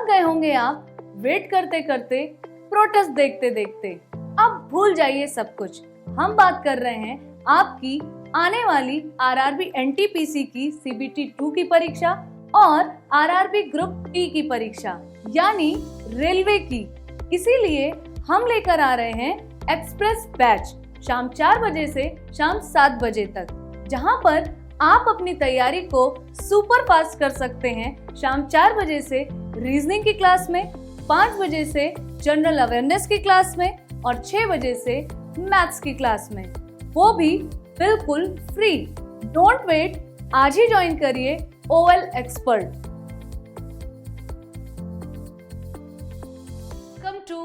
थक गए होंगे आप वेट करते करते, प्रोटेस्ट देखते देखते। अब भूल जाइए सब कुछ। हम बात कर रहे हैं आपकी आने वाली आरआरबी एनटीपीसी की सीबीटी 2 की परीक्षा और आरआरबी ग्रुप टी की परीक्षा, यानी रेलवे की। इसीलिए हम लेकर आ रहे हैं एक्सप्रेस बैच शाम 4 बजे से शाम 7 बजे तक, जहां पर आप अपनी तैयारी को सुपर फास्ट कर सकते हैं। शाम 4 बजे से रीजनिंग की क्लास में, 5 बजे से जनरल अवेयरनेस की क्लास में और 6 बजे से मैथ्स की क्लास में, वो भी बिल्कुल फ्री। डोंट वेट, आज ही ज्वाइन करिए OL expert. Come to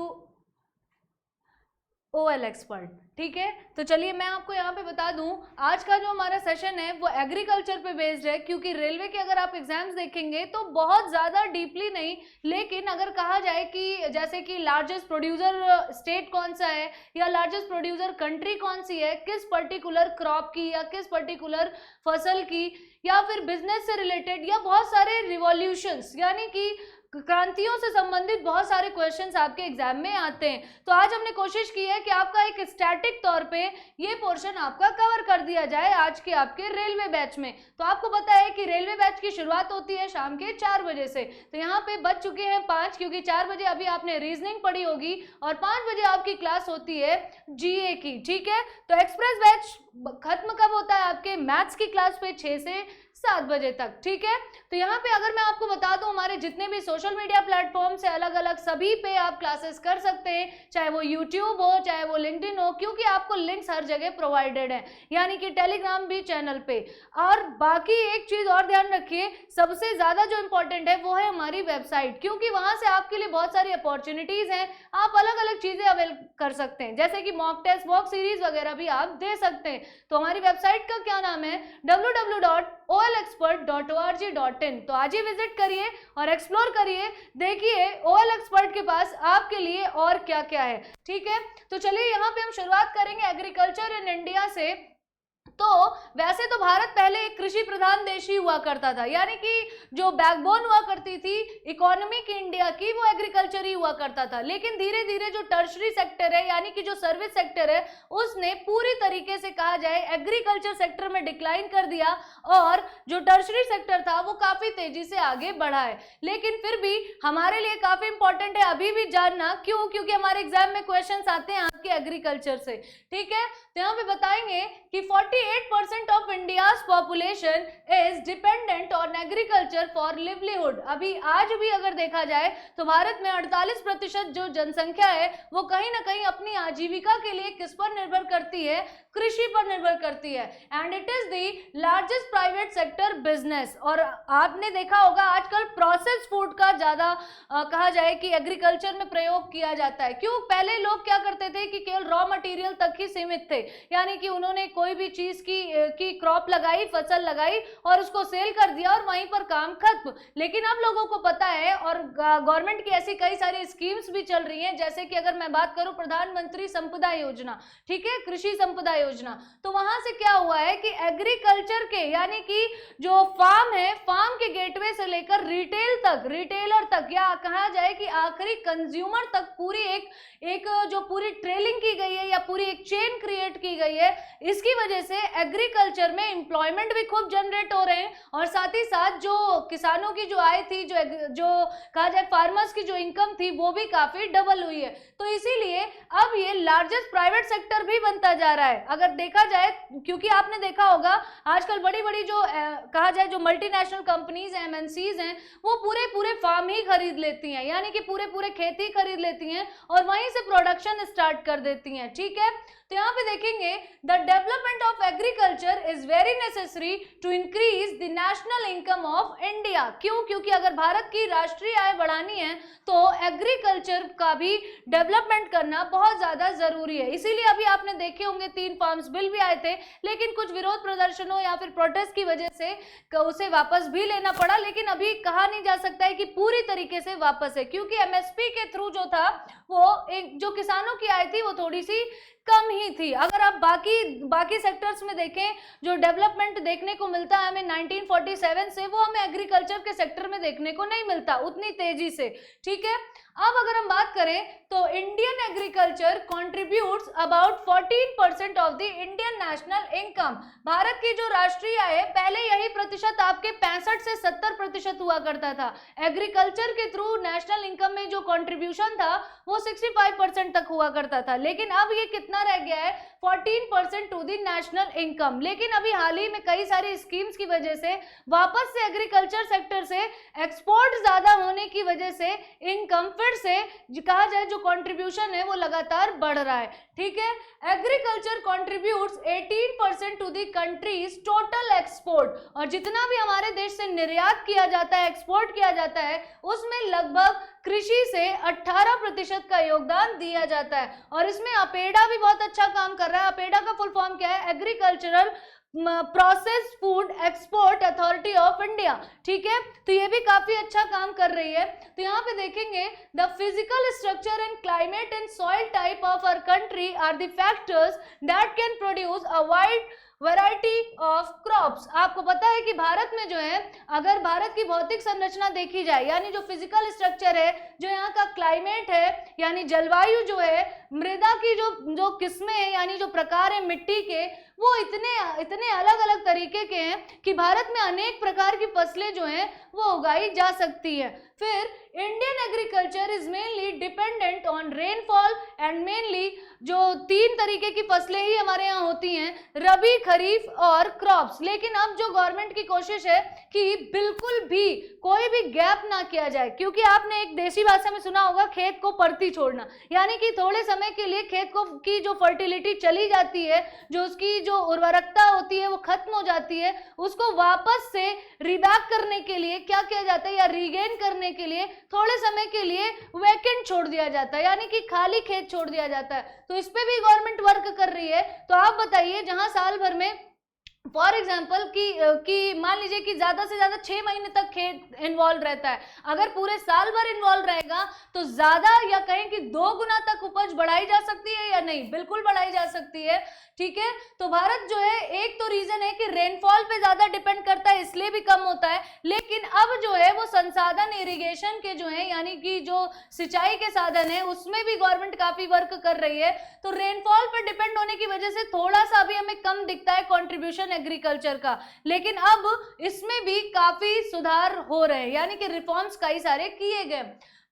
OL expert, ठीक है। तो चलिए मैं आपको यहाँ पे बता दूं, आज का जो हमारा सेशन है वो एग्रीकल्चर पे बेस्ड है, क्योंकि रेलवे के अगर आप एग्जाम्स देखेंगे तो बहुत ज़्यादा डीपली नहीं, लेकिन अगर कहा जाए कि जैसे कि लार्जेस्ट प्रोड्यूसर स्टेट कौन सा है या लार्जेस्ट प्रोड्यूसर कंट्री कौन सी है, किस पर्टिकुलर क्रॉप की या किस पर्टिकुलर फसल की, या फिर बिजनेस से रिलेटेड, या बहुत सारे रिवॉल्यूशंस यानी कि क्रांतियों से संबंधित बहुत सारे क्वेश्चंस आपके एग्जाम में आते हैं। तो आज हमने कोशिश की है कि आपका एक स्टैटिक तौर पे ये पोर्शन आपका कवर कर दिया जाए आज के आपके रेलवे बैच में। तो आपको पता है कि रेलवे बैच की शुरुआत होती है शाम के 4 बजे से, तो यहाँ पे बज चुके हैं 5, क्योंकि 4 बजे अभी आपने रीजनिंग पढ़ी होगी और 5 बजे आपकी क्लास होती है जीए की, ठीक है। तो एक्सप्रेस बैच खत्म कब होता है आपके मैथ्स की क्लास पे 6 से 7 बजे तक, ठीक है। तो यहाँ पे अगर मैं आपको बता दूं, हमारे जितने भी सोशल मीडिया प्लेटफॉर्म्स है अलग अलग, सभी पे आप क्लासेस कर सकते हैं, चाहे वो यूट्यूब हो चाहे वो लिंक्डइन हो, क्योंकि आपको लिंक्स हर जगह प्रोवाइडेड है, यानी कि टेलीग्राम भी चैनल पे। और बाकी एक चीज और ध्यान रखिए, सबसे ज्यादा जो इम्पोर्टेंट है वो है हमारी वेबसाइट, क्योंकि वहां से आपके लिए बहुत सारी अपॉर्चुनिटीज हैं, आप अलग अलग चीजें अवेल कर सकते हैं, जैसे कि मॉक टेस्ट, मॉक सीरीज वगैरह भी आप दे सकते हैं। तो हमारी वेबसाइट का क्या नाम है, www.olexpert.org.in। तो आज ही विजिट करिए और एक्सप्लोर करिए, देखिए ओएल एक्सपर्ट के पास आपके लिए और क्या क्या है, ठीक है। तो चलिए यहाँ पे हम शुरुआत करेंगे एग्रीकल्चर इन इंडिया से। तो वैसे तो भारत पहले एक कृषि प्रधान देश ही हुआ करता था, यानी कि जो बैकबोन हुआ करती थी इकोनॉमी की इंडिया की, वो एग्रीकल्चर ही हुआ करता था। लेकिन धीरे धीरे जो टर्शरी सेक्टर है, यानी कि जो सर्विस सेक्टर है, उसने पूरी तरीके से कहा जाए एग्रीकल्चर सेक्टर में डिक्लाइन कर दिया और जो टर्शरी सेक्टर था वो काफी तेजी से आगे बढ़ा है। लेकिन फिर भी हमारे लिए काफी इंपॉर्टेंट है अभी भी जानना, क्यों, क्योंकि हमारे एग्जाम में क्वेश्चन आते हैं आपके एग्रीकल्चर से, ठीक है। तो यहाँ पे बताएंगे कि 48% of India's population is dependent on agriculture for livelihood. अभी आज भी अगर देखा जाए तो भारत में 48% जो जनसंख्या है वो कहीं ना कहीं अपनी आजीविका के लिए किस पर निर्भर करती है, कृषि पर निर्भर करती है। And it is the largest private sector business. और आपने देखा होगा आजकल प्रोसेस फूड का ज्यादा कहा जाए कि एग्रीकल्चर में प्रयोग किया जाता है। क्यों, पहले लोग क्या करते थे कि केवल रॉ मटेरियल तक ही सीमित थे, यानी कि उन्होंने कोई भी चीज की क्रॉप लगाई, फसल लगाई और उसको सेल कर दिया और वहीं पर काम खत्म। लेकिन अब लोगों को पता है और गवर्नमेंट की ऐसी कई सारी स्कीम्स भी चल रही हैं, जैसे कि अगर मैं बात करूं प्रधानमंत्री संपदा योजना, ठीक है, कृषि संपदा योजना। तो वहां से क्या हुआ है कि एग्रीकल्चर के यानी कि जो फार्म है, फार्म के गेटवे से लेकर रिटेलर तक या कहा जाए कि आखिरी कंज्यूमर तक पूरी एक जो पूरी ट्रेलिंग की गई है या पूरी एक चेन क्रिएट की गई है। इसकी वजह से एग्रीकल्चर में एम्प्लॉयमेंट भी खूब जनरेट हो रहे हैं और साथ ही साथ जो किसानों की जो आय थी, जो कहा जाए फार्मर्स की जो इनकम थी, वो भी काफी डबल हुई है। तो इसीलिए अब ये लार्जेस्ट प्राइवेट सेक्टर भी बनता जा रहा है अगर देखा जाए, क्योंकि आपने देखा होगा आजकल बड़ी बड़ी जो कहा जाए जो मल्टीनेशनल कंपनीज हैं, एमएनसीज हैं, वो पूरे फार्म ही खरीद लेती हैं, यानी कि पूरे खेती खरीद लेती हैं और वहीं से प्रोडक्शन स्टार्ट कर देती हैं, ठीक है। तो यहाँ पे देखेंगे the development of agriculture is very necessary to increase the national income of India. क्यों, क्योंकि अगर भारत की राष्ट्रीय आय बढ़ानी है तो एग्रीकल्चर का भी डेवलपमेंट करना बहुत ज्यादा जरूरी है। इसीलिए अभी आपने देखे होंगे 3 फार्म्स बिल भी आए थे, लेकिन कुछ विरोध प्रदर्शनों या फिर प्रोटेस्ट की वजह से उसे वापस भी लेना पड़ा। लेकिन अभी कहा नहीं जा सकता है कि पूरी तरीके से वापस है, क्योंकि एमएसपी के थ्रू जो था वो एक जो किसानों की आय थी वो थोड़ी सी कम ही थी। अगर आप बाकी सेक्टर्स में देखें जो डेवलपमेंट देखने को मिलता है हमें 1947 से, वो हमें एग्रीकल्चर के सेक्टर में देखने को नहीं मिलता उतनी तेजी से। ठीक है, अब अगर हम बात करें तो Indian agriculture contributes about 14% of the Indian national income. Bharat की जो राष्ट्रीय आय है पहले यही प्रतिशत आपके 65 से 70% हुआ करता था। एग्रीकल्चर के थ्रू नेशनल इनकम में जो कंट्रीब्यूशन था वो 65% तक हुआ करता था, लेकिन अब ये कितना रह गया है 14% टू द नेशनल इनकम। लेकिन अभी हाल ही में कई सारी स्कीम्स की वजह से वापस से एग्रीकल्चर सेक्टर से एक्सपोर्ट ज्यादा होने की वजह से इनकम फिर से कहा जाए जो कंट्रीब्यूशन है वो लगातार बढ़ रहा है। ठीक है, agriculture contributes 18% to the country's total export, और जितना भी हमारे देश से निर्यात किया जाता है, एक्सपोर्ट किया जाता है, उसमें लगभग कृषि से 18% का योगदान दिया जाता है। और इसमें अपेडा भी बहुत अच्छा काम कर रहा है। अपेडा का फुल फॉर्म क्या है? Agricultural process food export authority of India. ठीक है, तो ये भी काफी अच्छा काम कर रही है। तो यहाँ पे देखेंगे the physical structure and climate and soil type of our country are the factors that can produce a wide variety of crops. आपको पता है कि भारत में जो है, अगर भारत की भौतिक संरचना देखी जाए, यानी जो फिजिकल स्ट्रक्चर है, जो यहाँ का क्लाइमेट है यानी जलवायु जो है, मृदा की जो किस्में हैं यानी जो प्रकार है मिट्टी के, वो इतने अलग अलग तरीके के हैं कि भारत में अनेक प्रकार की फसलें जो हैं वो उगाई जा सकती है। फिर Indian agriculture is mainly dependent on rainfall and mainly जो 3 तरीके की फसलें ही हमारे यहाँ होती हैं, रबी, खरीफ और क्रॉप्स। लेकिन अब जो गवर्नमेंट की कोशिश है कि बिल्कुल भी कोई भी गैप ना किया जाए, क्योंकि आपने एक देसी भाषा में सुना होगा खेत को परती छोड़ना, यानी कि थोड़े समय के लिए खेत को की जो फर्टिलिटी चली जाती है, जो उसकी जो उर्वरकता होती है वो खत्म हो जाती है, उसको वापस से रिबैक करने के लिए क्या किया जाता है, या रीगेन करने के लिए थोड़े समय के लिए वैकेंट छोड़ दिया जाता है, यानी कि खाली खेत छोड़ दिया जाता है। तो इस पे भी गवर्नमेंट वर्क कर रही है। तो आप बताइए, जहां साल भर में फॉर एग्जाम्पल कि मान लीजिए कि ज्यादा से ज्यादा 6 महीने तक खेत इन्वॉल्व रहता है, अगर पूरे साल भर इन्वॉल्व रहेगा तो ज्यादा या कहें कि 2 गुना तक उपज बढ़ाई जा सकती है या नहीं? बिल्कुल बढ़ाई जा सकती है। ठीक है, तो भारत जो है, एक तो रीजन है कि रेनफॉल पे ज्यादा डिपेंड करता है इसलिए भी कम होता है, लेकिन अब जो है वो संसाधन इरिगेशन के जो है यानी कि जो सिंचाई के साधन है उसमें भी गवर्नमेंट काफी वर्क कर रही है। तो रेनफॉल पर डिपेंड होने की वजह से थोड़ा सा अभी हमें कम दिखता है कंट्रीब्यूशन एग्रीकल्चर का, लेकिन अब इसमें भी काफी सुधार हो रहे हैं, यानी कि रिफॉर्म्स कई सारे किए गए।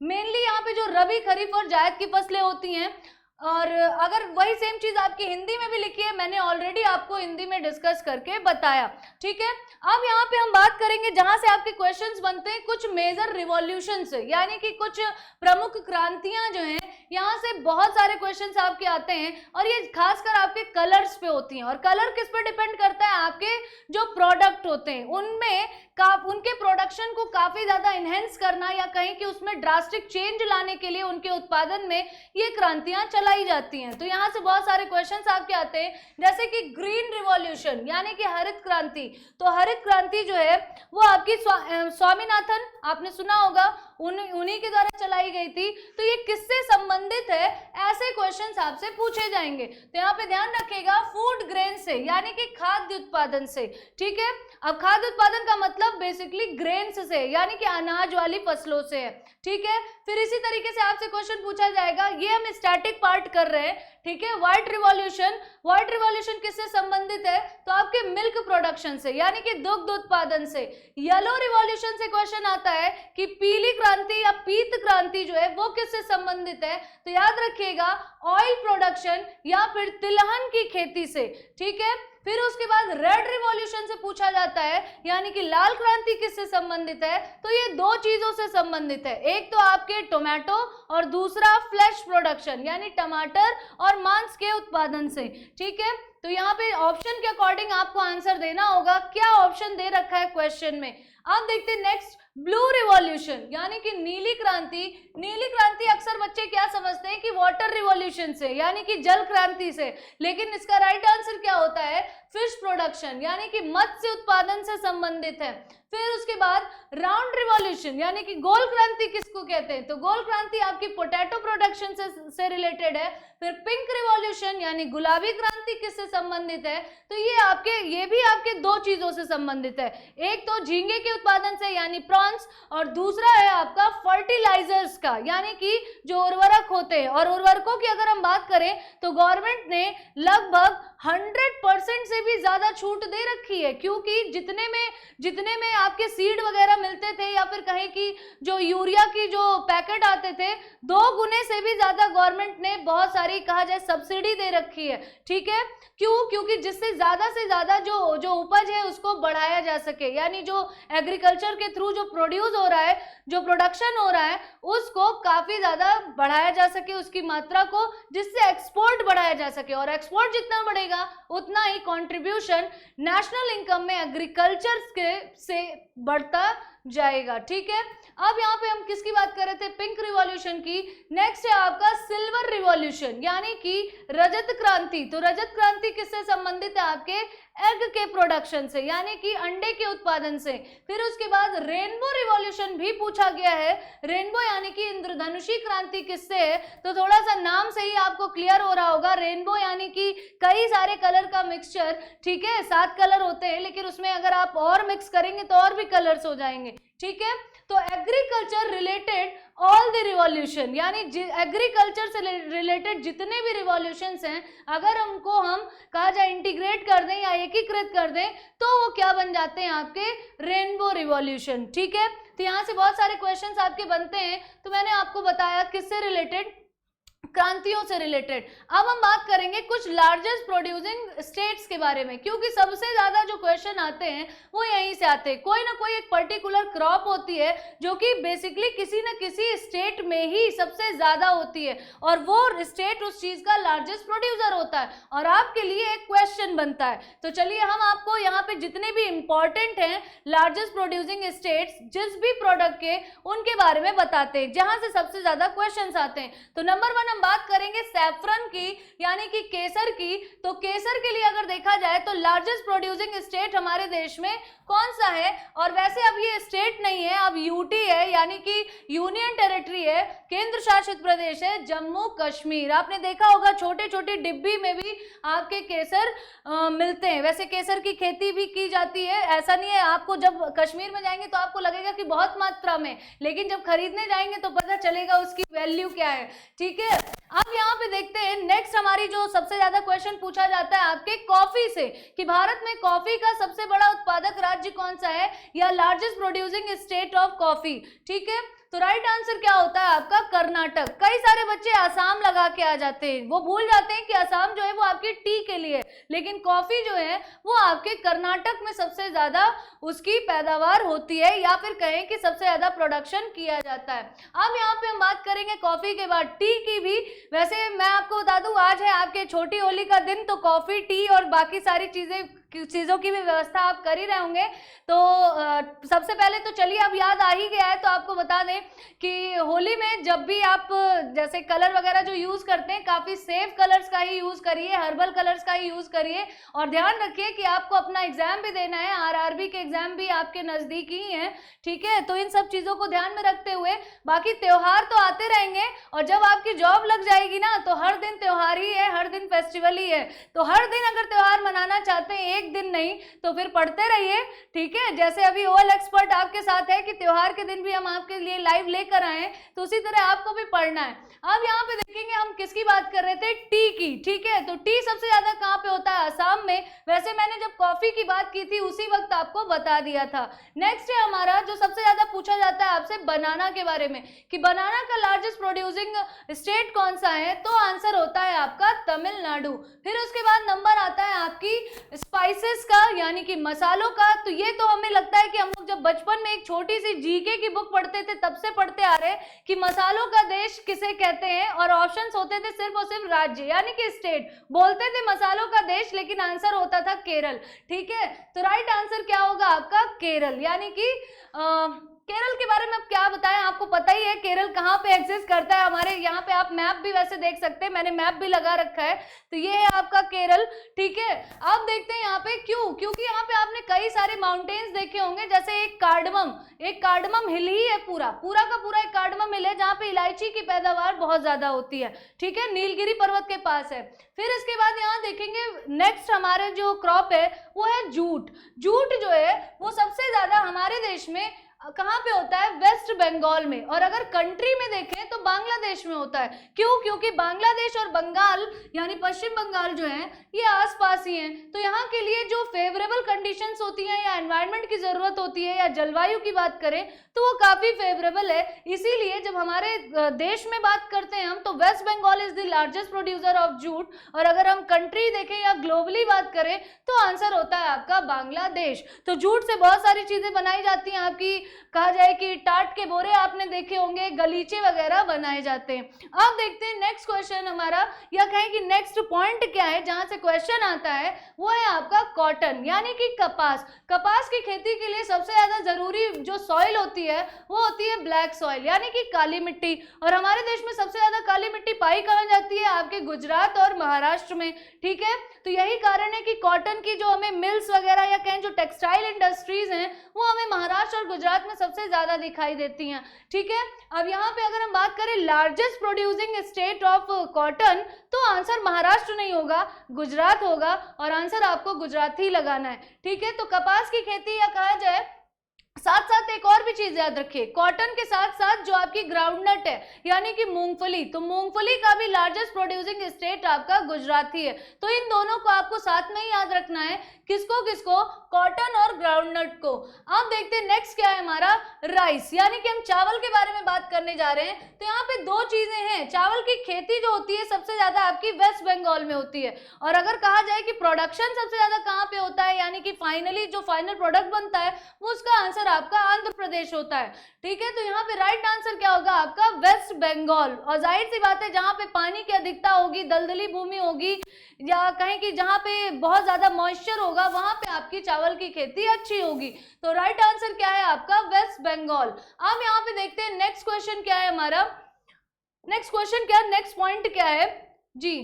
मेनली यहाँ पे जो रबी, खरीफ और जायद की फसलें होती हैं, और अगर वही सेम चीज आपकी हिंदी में भी लिखी है, मैंने ऑलरेडी आपको हिंदी में डिस्कस करके बताया। ठीक है, अब यहाँ पे हम बात करेंगे जहां से आपके क्वेश्चंस बनते हैं कुछ मेजर रिवॉल्यूशन से, यानी कि कुछ प्रमुख क्रांतियां जो हैं, यहाँ से बहुत सारे क्वेश्चंस आपके आते हैं, और ये खासकर आपके कलर्स पे होती हैं। और कलर किस पे डिपेंड करता है? आपके जो प्रोडक्ट होते हैं उनमें उनके प्रोडक्शन को काफी ज्यादा इनहेंस करना, या कहीं कि उसमें ड्रास्टिक चेंज लाने के लिए उनके उत्पादन में ये क्रांतियां चलाई जाती हैं। तो यहाँ से बहुत सारे क्वेश्चंस आपके आते हैं, जैसे कि ग्रीन रिवॉल्यूशन यानी कि हरित क्रांति। तो हरित क्रांति जो है वो आपकी स्वामीनाथन, आपने सुना होगा, उन्हीं के द्वारा चलाई गई थी। तो ये किससे संबंधित है? ऐसे क्वेश्चंस आपसे पूछे जाएंगे। तो यहाँ पे ध्यान रखिएगा, फूड ग्रेन से यानी कि खाद्य उत्पादन से। ठीक है, अब खाद्य उत्पादन का मतलब बेसिकली ग्रेन्स से यानी कि अनाज वाली फसलों से है। ठीक है, फिर इसी तरीके से आपसे क्वेश्चन पूछा जाएगा, ये हम स्टैटिक पार्ट कर रहे हैं। ठीक है, व्हाइट रिवॉल्यूशन किससे संबंधित है? तो आपके मिल्क प्रोडक्शन से यानी कि दुग्ध उत्पादन से। येलो रिवॉल्यूशन से क्वेश्चन आता है कि पीली क्रांति या पीत क्रांति जो है वो किससे संबंधित है? तो याद रखिएगा, ऑयल प्रोडक्शन या फिर तिलहन की खेती से। ठीक है, फिर उसके बाद रेड रिवॉल्यूशन से पूछा जाता है, यानी कि लाल क्रांति किससे संबंधित है? तो ये 2 चीजों से संबंधित है, एक तो आपके टोमेटो और दूसरा फ्लैश प्रोडक्शन यानी टमाटर और मांस के उत्पादन से। ठीक है, तो यहाँ पे ऑप्शन के अकॉर्डिंग आपको आंसर देना होगा, क्या ऑप्शन दे रखा है क्वेश्चन में। अब देखते हैं नेक्स्ट, ब्लू रिवॉल्यूशन यानी कि नीली क्रांति। नीली क्रांति अक्सर बच्चे क्या समझते हैं कि वाटर रिवॉल्यूशन से यानी कि जल क्रांति से, लेकिन इसका राइट आंसर क्या होता है, फिश प्रोडक्शन यानी कि मत्स्य उत्पादन से संबंधित है। फिर उसके बाद राउंड रिवॉल्यूशन यानी कि गोल क्रांति किसको कहते हैं, तो गोल क्रांति आपकी पोटैटो प्रोडक्शन से रिलेटेड है। फिर पिंक रिवॉल्यूशन यानी गुलाबी क्रांति किससे संबंधित है, तो ये भी आपके दो चीजों से संबंधित है, एक तो झींगे के उत्पादन से यानी प्रॉन्स, और दूसरा है आपका फर्टिलाइजर्स का यानी कि जो उर्वरक होते हैं। और उर्वरकों की अगर हम बात करें तो गवर्नमेंट ने लगभग 100% से भी ज्यादा छूट दे रखी है, क्योंकि जितने में आपके सीड वगैरह मिलते थे या फिर कहें कि जो यूरिया की जो पैकेट आते थे, 2 गुने से भी ज्यादा गवर्नमेंट ने बहुत सारी कहा जाए सब्सिडी दे रखी है। ठीक है, क्योंकि जिससे ज्यादा से ज्यादा जो उपज है उसको बढ़ाया जा सके, यानी जो एग्रीकल्चर के थ्रू जो प्रोड्यूस हो रहा है, जो प्रोडक्शन हो रहा है, उसको काफी ज्यादा बढ़ाया जा सके, उसकी मात्रा को, जिससे एक्सपोर्ट बढ़ाया जा सके। और एक्सपोर्ट जितना बढ़ेगा उतना ही कंट्रीब्यूशन नेशनल इनकम में एग्रीकल्चर से बढ़ता जाएगा। ठीक है, अब यहाँ पे हम किसकी बात कर रहे थे, पिंक रिवॉल्यूशन की। नेक्स्ट है आपका सिल्वर रिवॉल्यूशन यानी कि रजत क्रांति। तो रजत क्रांति किससे संबंधित है, आपके एग के प्रोडक्शन से यानी कि अंडे के उत्पादन से। फिर उसके बाद रेनबो रिवॉल्यूशन भी पूछा गया है। रेनबो यानी कि इंद्रधनुषी क्रांति किससे है, तो थोड़ा सा नाम से ही आपको क्लियर हो रहा होगा, रेनबो यानी कि कई सारे कलर का मिक्सचर। ठीक है, 7 कलर होते हैं, लेकिन उसमें अगर आप और मिक्स करेंगे तो और भी कलर्स हो जाएंगे। ठीक है, तो agriculture related all the revolution यानी एग्रीकल्चर से रिलेटेड जितने भी रिवॉल्यूशंस हैं, अगर उनको हम कहा जाए इंटीग्रेट कर दें या एकीकृत कर दें, तो वो क्या बन जाते हैं, आपके रेनबो रिवॉल्यूशन। ठीक है, तो यहाँ से बहुत सारे क्वेश्चंस आपके बनते हैं। तो मैंने आपको बताया किससे रिलेटेड, क्रांतियों से रिलेटेड। अब हम बात करेंगे कुछ लार्जेस्ट प्रोड्यूसिंग स्टेट्स के बारे में, क्योंकि सबसे ज्यादा जो क्वेश्चन आते हैं वो यहीं से आते हैं। कोई ना कोई एक पर्टिकुलर क्रॉप होती है जो कि बेसिकली किसी न किसी स्टेट में ही सबसे ज्यादा होती है, और वो स्टेट उस चीज का लार्जेस्ट प्रोड्यूसर होता है, और आपके लिए एक क्वेश्चन बनता है। तो चलिए हम आपको यहाँ पे जितने भी इंपॉर्टेंट हैं लार्जेस्ट प्रोड्यूसिंग स्टेट्स जिस भी प्रोडक्ट के, उनके बारे में बताते हैं, जहां से सबसे ज्यादा क्वेश्चन आते हैं। तो नंबर 1 हम बात करेंगे सैफरन की यानी कि केसर की। तो केसर के लिए अगर देखा जाए तो लार्जेस्ट प्रोड्यूसिंग स्टेट हमारे देश में कौन सा है, और वैसे अब ये स्टेट नहीं है, अब यूटी है यानी कि यूनियन टेरिटरी है, केंद्र शासित प्रदेश है जम्मू कश्मीर। आपने देखा होगा छोटे छोटे डिब्बी में भी आपके केसर मिलते हैं। वैसे केसर की खेती भी की जाती है, ऐसा नहीं है, आपको जब कश्मीर में जाएंगे तो आपको लगेगा कि बहुत मात्रा में, लेकिन जब खरीदने जाएंगे तो पता चलेगा उसकी वैल्यू क्या है। ठीक है, अब यहाँ पे देखते हैं नेक्स्ट हमारी जो सबसे ज्यादा क्वेश्चन पूछा जाता है आपके कॉफी से, कि भारत में कॉफी का सबसे बड़ा उत्पादक राज्य कौन सा है, या largest producing state of coffee. ठीक है, तो राइट आंसर क्या होता है आपका कर्नाटक। कई सारे बच्चे आसाम लगा के आ जाते हैं, वो भूल जाते हैं कि आसाम जो है वो आपकी टी के लिए, लेकिन कॉफी जो है वो आपके कर्नाटक में सबसे ज्यादा उसकी पैदावार होती है, या फिर कहें कि सबसे ज्यादा प्रोडक्शन किया जाता है। अब यहाँ पे हम बात करेंगे कॉफी के बाद टी की भी। वैसे मैं आपको बता दूं, आज है आपके छोटी होली का दिन, तो कॉफी, टी और बाकी सारी चीजों की भी व्यवस्था आप कर ही रहे होंगे। तो सबसे पहले तो चलिए, अब याद आ ही गया है तो आपको बता दें कि होली में जब भी आप जैसे कलर वगैरह जो यूज करते हैं, काफी सेफ कलर्स का ही यूज करिए, हर्बल कलर्स का ही यूज करिए, और ध्यान रखिए कि आपको अपना एग्जाम भी देना है, आरआरबी के एग्जाम भी आपके नजदीक ही है। ठीक है, तो इन सब चीजों को ध्यान में रखते हुए, बाकी त्योहार तो आते रहेंगे, और जब आपकी जॉब लग जाएगी ना तो हर दिन त्योहार ही है, हर दिन फेस्टिवल ही है। तो हर दिन अगर त्योहार मनाना चाहते हैं, एक दिन नहीं, तो फिर पढ़ते रहिए। ठीक है, जैसे अभी ओएल एक्सपर्ट आपके साथ है कि त्योहार के दिन भी हम आपके लिए लाइव लेकर आए, तो उसी तरह आपको भी पढ़ना है। अब यहाँ पे देखेंगे हम किसकी बात कर रहे थे, टी की। ठीक है, तो टी सबसे ज्यादा कहाँ पे होता है, असम में। वैसे मैंने जब कॉफी की बात की थी उसी वक्त आपको बता दिया था। नेक्स्ट है हमारा जो सबसे ज्यादा पूछा जाता है आपसे बनाना के बारे में, कि बनाना का लार्जेस्ट प्रोड्यूसिंग स्टेट कौन सा है, तो आंसर होता है आपका तमिलनाडु। फिर उसके बाद नंबर आता है आपकी स्पाइसेस का यानी कि मसालों का। तो ये तो हमें लगता है कि हम लोग जब बचपन में एक छोटी सी जीके की बुक पढ़ते थे तब से पढ़ते आ रहे हैं कि मसालों का देश किसे कहते हैं, और ऑप्शंस होते थे सिर्फ और सिर्फ राज्य यानी कि स्टेट, बोलते थे मसालों का देश, लेकिन आंसर होता था केरल। ठीक है, तो राइट आंसर क्या होगा आपका केरल, यानी कि केरल के बारे में अब क्या बताएं, आपको पता ही है केरल कहाँ पे एग्जिस्ट करता है। हमारे यहाँ पे आप मैप भी वैसे देख सकते हैं, मैंने मैप भी लगा रखा है। तो ये है आपका केरल, ठीक है। आप देखते हैं यहाँ पे क्यों, क्योंकि यहाँ पे आपने कई सारे माउंटेन्स देखे होंगे, जैसे एक कार्डमम हिल ही है, पूरा का पूरा एक कार्डमम हिल है, जहाँ पे इलायची की पैदावार बहुत ज्यादा होती है, ठीक है, नीलगिरी पर्वत के पास है। फिर इसके बाद यहाँ देखेंगे नेक्स्ट हमारे जो क्रॉप है वो है जूट। जूट जो है वो सबसे ज्यादा हमारे देश में कहाँ पे होता है, वेस्ट बंगाल में। और अगर कंट्री में देखें तो बांग्लादेश में होता है। क्यों, क्योंकि बांग्लादेश और बंगाल यानी पश्चिम बंगाल जो है ये आसपास ही हैं। तो यहाँ के लिए जो फेवरेबल कंडीशंस होती हैं या एनवायरनमेंट की जरूरत होती है या जलवायु की बात करें तो वो काफी फेवरेबल है। इसीलिए जब हमारे देश में बात करते हैं हम तो West Bengal is the largest producer of jute. और अगर हम कंट्री देखें या ग्लोबली बात करें तो आंसर होता है आपका बांग्लादेश। तो जूट से बहुत सारी चीजें बनाई जाती हैं, आपकी कहा जाए कि टाट के बोरे आपने देखे होंगे, गलीचे वगैरह बनाए जाते हैं। अब देखते हैं नेक्स्ट क्वेश्चन हमारा, या कहें कि नेक्स्ट पॉइंट क्या है जहां से क्वेश्चन आता है, वो है आपका कॉटन यानी कि कपास। कपास की खेती के लिए सबसे ज्यादा जरूरी जो सॉइल होती है वो होती है ब्लैक सॉइल यानी कि काली मिट्टी। और हमारे देश में सबसे ज्यादा काली मिट्टी पाई कहाँ जाती है, आपके गुजरात और महाराष्ट्र में, ठीक है। तो यही कारण है कि कॉटन की जो हमें मिल्स वगैरह या कहें जो टेक्सटाइल इंडस्ट्रीज हैं वो हमें महाराष्ट्र और गुजरात में सबसे ज्यादा दिखाई देती हैं, ठीक है। अब यहाँ पे अगर हम बात करें largest producing state of cotton तो आंसर महाराष्ट्र नहीं होगा, गुजरात होगा, और आंसर आपको गुजरात ही लगाना है, ठीक है। तो कपास की खेती या कहा जाए साथ साथ एक और भी चीज याद रखिए, कॉटन के साथ साथ जो आपकी ग्राउंडनट है यानी कि मूंगफली, तो मूंगफली का भी लार्जेस्ट प्रोड्यूसिंग स्टेट आपका गुजरात ही है। तो इन दोनों को आपको साथ में ही याद रखना है, किसको किसको, कॉटन और ग्राउंडनट को। अब देखते हैं नेक्स्ट क्या है हमारा, राइस यानी कि हम चावल के बारे में बात करने जा रहे हैं। तो यहाँ पे दो चीजें हैं, चावल की खेती जो होती है सबसे ज्यादा आपकी वेस्ट बंगाल में होती है, और अगर कहा जाए कि प्रोडक्शन सबसे ज्यादा कहाँ पे होता है यानी कि फाइनली जो फाइनल प्रोडक्ट बनता है वो उसका आंसर आपका आंध्र प्रदेश होता है, ठीक है। तो यहाँ पे राइट आंसर क्या होगा आपका वेस्ट बंगाल। और जाहिर सी बात है जहाँ पे पानी की अधिकता होगी, दलदली भूमि होगी, या कहें कि जहाँ पे बहुत ज्यादा मॉइस्चर होगा वहां पे आपकी चावल की खेती अच्छी होगी। तो राइट आंसर क्या है आपका वेस्ट बंगाल। अब यहाँ पे देखते हैं नेक्स्ट क्वेश्चन क्या है हमारा, नेक्स्ट क्वेश्चन क्या है, नेक्स्ट पॉइंट क्या है जी,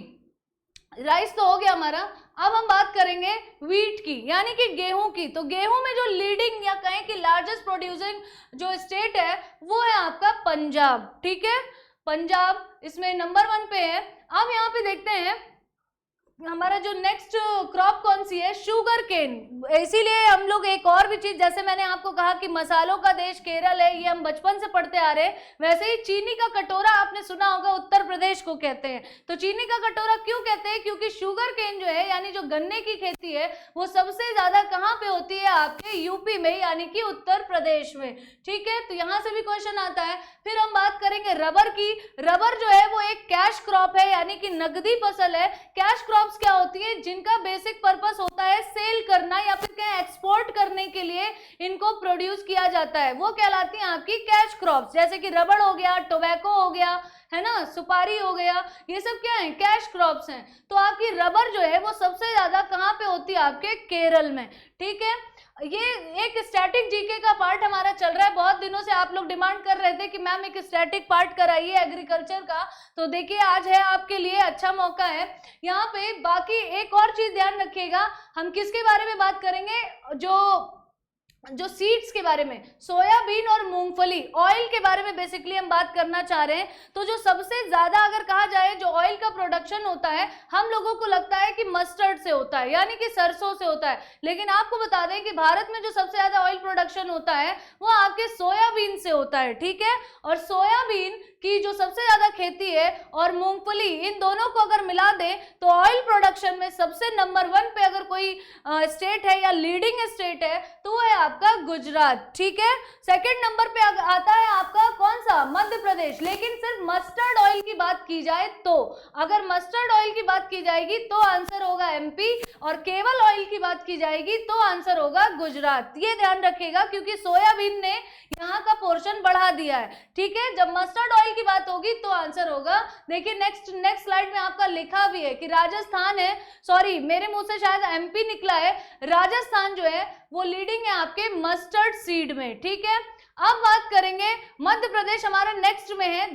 राइस तो हो गया हमारा। अब हम बात करेंगे व्हीट की यानी कि गेहूं की। तो गेहूं में जो लीडिंग या कहें कि लार्जेस्ट प्रोड्यूसिंग जो स्टेट है वो है आपका पंजाब, ठीक है, पंजाब इसमें नंबर 1 पे है। अब यहाँ पे देखते हैं हमारा जो नेक्स्ट क्रॉप कौन सी है, शुगर केन। इसीलिए हम लोग एक और भी चीज, जैसे मैंने आपको कहा कि मसालों का देश केरल है, ये हम बचपन से पढ़ते आ रहे हैं, वैसे ही चीनी का कटोरा आपने सुना होगा उत्तर प्रदेश को कहते हैं। तो चीनी का कटोरा क्यों कहते हैं, क्योंकि शुगर केन जो है यानी जो गन्ने की खेती है वो सबसे ज्यादा कहाँ पे होती है, आपके यूपी में यानी कि उत्तर प्रदेश में, ठीक है। तो यहाँ से भी क्वेश्चन आता है। फिर हम बात करेंगे रबर की। रबर जो है वो एक कैश क्रॉप है यानी कि नकदी फसल है। कैश क्रॉप क्या होती है, जिनका बेसिक पर्पस होता है सेल करना या फिर क्या एक्सपोर्ट करने के लिए इनको प्रोड्यूस किया जाता है, वो कहलाती हैं आपकी कैश क्रॉप्स। जैसे कि रबड़ हो गया, टोबैको हो गया, है ना, सुपारी हो गया, ये सब क्या है, कैश क्रॉप्स हैं। तो आपकी रबर जो है वो सबसे ज्यादा कहाँ पे होती है, आपके केरल में, ठीक है। ये एक स्टैटिक जीके का पार्ट हमारा चल रहा है, बहुत दिनों से आप लोग डिमांड कर रहे थे कि मैम एक स्टैटिक पार्ट कराइए एग्रीकल्चर का, तो देखिए आज है आपके लिए अच्छा मौका है। यहाँ पे बाकी एक और चीज ध्यान रखिएगा, हम किसके बारे में बात करेंगे, जो सीड्स के बारे में, सोयाबीन और मूंगफली, ऑयल के बारे में बेसिकली हम बात करना चाह रहे हैं। तो जो सबसे ज्यादा अगर कहा जाए जो ऑयल का प्रोडक्शन होता है, हम लोगों को लगता है कि मस्टर्ड से होता है यानी कि सरसों से होता है, लेकिन आपको बता दें कि भारत में जो सबसे ज्यादा ऑयल प्रोडक्शन होता है वो आपके सोयाबीन से होता है, ठीक है। और सोयाबीन की जो सबसे ज्यादा खेती है और मूंगफली, इन दोनों को अगर मिला दें तो ऑयल प्रोडक्शन में सबसे नंबर 1 पे अगर कोई स्टेट है या लीडिंग स्टेट है तो वो है आपका गुजरात, ठीक है। सेकंड नंबर पे आता है आपका कौन सा, मध्य प्रदेश। लेकिन सिर्फ मस्टर्ड ऑयल की बात की जाए तो, अगर मस्टर्ड ऑयल की बात की जाएगी तो आंसर होगा एमपी, और केवल ऑयल की बात की जाएगी तो आंसर होगा गुजरात। ये ध्यान रखिएगा क्योंकि सोयाबीन ने यहाँ का पोर्शन बढ़ा दिया है, ठीक है। जब मस्टर्ड ऑयल की बात होगी तो आंसर होगा, देखिए नेक्स्ट स्लाइड में आपका लिखा भी है कि राजस्थान है, सॉरी मेरे मुंह से शायद एमपी निकला है, राजस्थान जो है वो लीडिंग है आपके मस्टर्ड सीड में, ठीक है। अब बात करेंगे मध्य प्रदेश हमारा नेक्स्ट में है,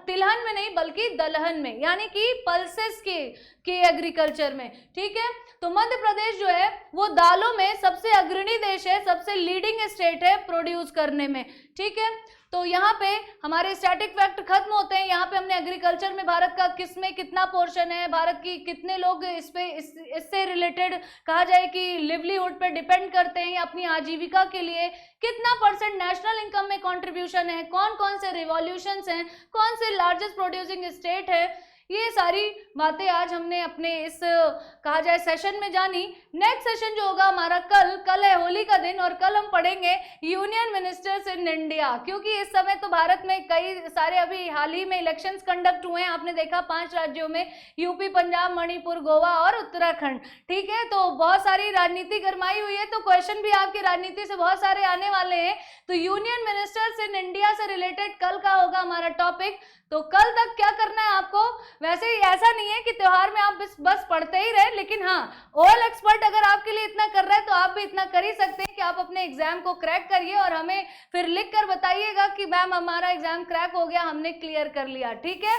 तिलहन में नहीं बल्कि दलहन में, यानी कि पल्सेस के एग्रीकल्चर में। ठीक है, तो मध्य प्रदेश जो है वो दालों में सबसे अग्रणी देश है, सबसे लीडिंग स्टेट है प्रोड्यूस करने में। ठीक है, तो यहाँ पे हमारे स्टैटिक फैक्ट खत्म होते हैं। यहाँ पे हमने एग्रीकल्चर में भारत का किस में कितना पोर्शन है, भारत की कितने लोग इससे रिलेटेड कहा जाए कि लिवलीहुड पे डिपेंड करते हैं, अपनी आजीविका के लिए कितना परसेंट नेशनल इनकम में कंट्रीब्यूशन है, कौन कौन से रिवॉल्यूशंस हैं, कौन से लार्जेस्ट प्रोड्यूसिंग स्टेट है, ये सारी बातें आज हमने अपने इस कहा जाए सेशन में जानी। नेक्स्ट सेशन जो होगा हमारा कल है होली का दिन, और कल हम पढ़ेंगे यूनियन मिनिस्टर्स इन इंडिया, क्योंकि इस समय तो भारत में कई सारे अभी हाल ही में इलेक्शंस कंडक्ट हुए हैं। आपने देखा 5 राज्यों में, यूपी, पंजाब, मणिपुर, गोवा और उत्तराखंड। ठीक है, तो बहुत सारी राजनीति गरमाई हुई है, तो क्वेश्चन भी आपके राजनीति से बहुत सारे आने वाले हैं। तो यूनियन मिनिस्टर्स इन इंडिया से रिलेटेड कल का होगा हमारा टॉपिक। तो कल तक क्या करना है आपको, वैसे ही ऐसा नहीं है कि त्योहार में आप बस पढ़ते ही रहे, लेकिन हाँ, ओएल एक्सपर्ट अगर आपके लिए इतना कर रहा है तो आप भी इतना कर ही सकते हैं कि आप अपने एग्जाम को क्रैक करिए और हमें फिर लिख कर बताइएगा कि मैम हमारा एग्जाम क्रैक हो गया, हमने क्लियर कर लिया। ठीक है,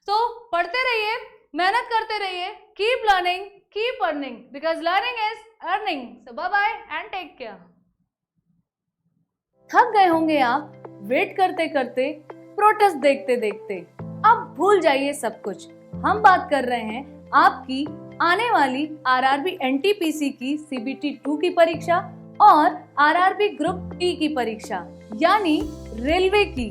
तो पढ़ते रहिए, मेहनत करते रहिए, keep learning, keep earning, because learning is earning. So bye bye and take care. थक गए होंगे आप वेट करते करते, प्रोटेस्ट देखते देखते, अब भूल जाइए सब कुछ। हम बात कर रहे हैं आपकी आने वाली आरआरबी एनटीपीसी की सीबीटी 2 की परीक्षा और आरआरबी ग्रुप टी की परीक्षा, यानी रेलवे की।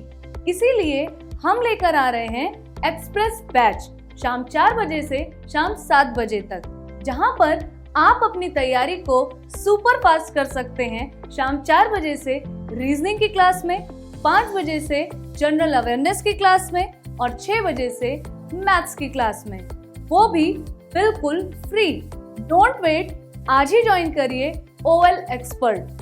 इसीलिए हम लेकर आ रहे हैं एक्सप्रेस बैच शाम 4 बजे से शाम 7 बजे तक, जहां पर आप अपनी तैयारी को सुपर फास्ट कर सकते हैं। शाम 4 बजे से रीजनिंग की क्लास में, 5 बजे से जनरल अवेयरनेस की क्लास में और 6 बजे से मैथ्स की क्लास में, वो भी बिल्कुल फ्री। डोंट वेट, आज ही ज्वाइन करिए ओएल एक्सपर्ट।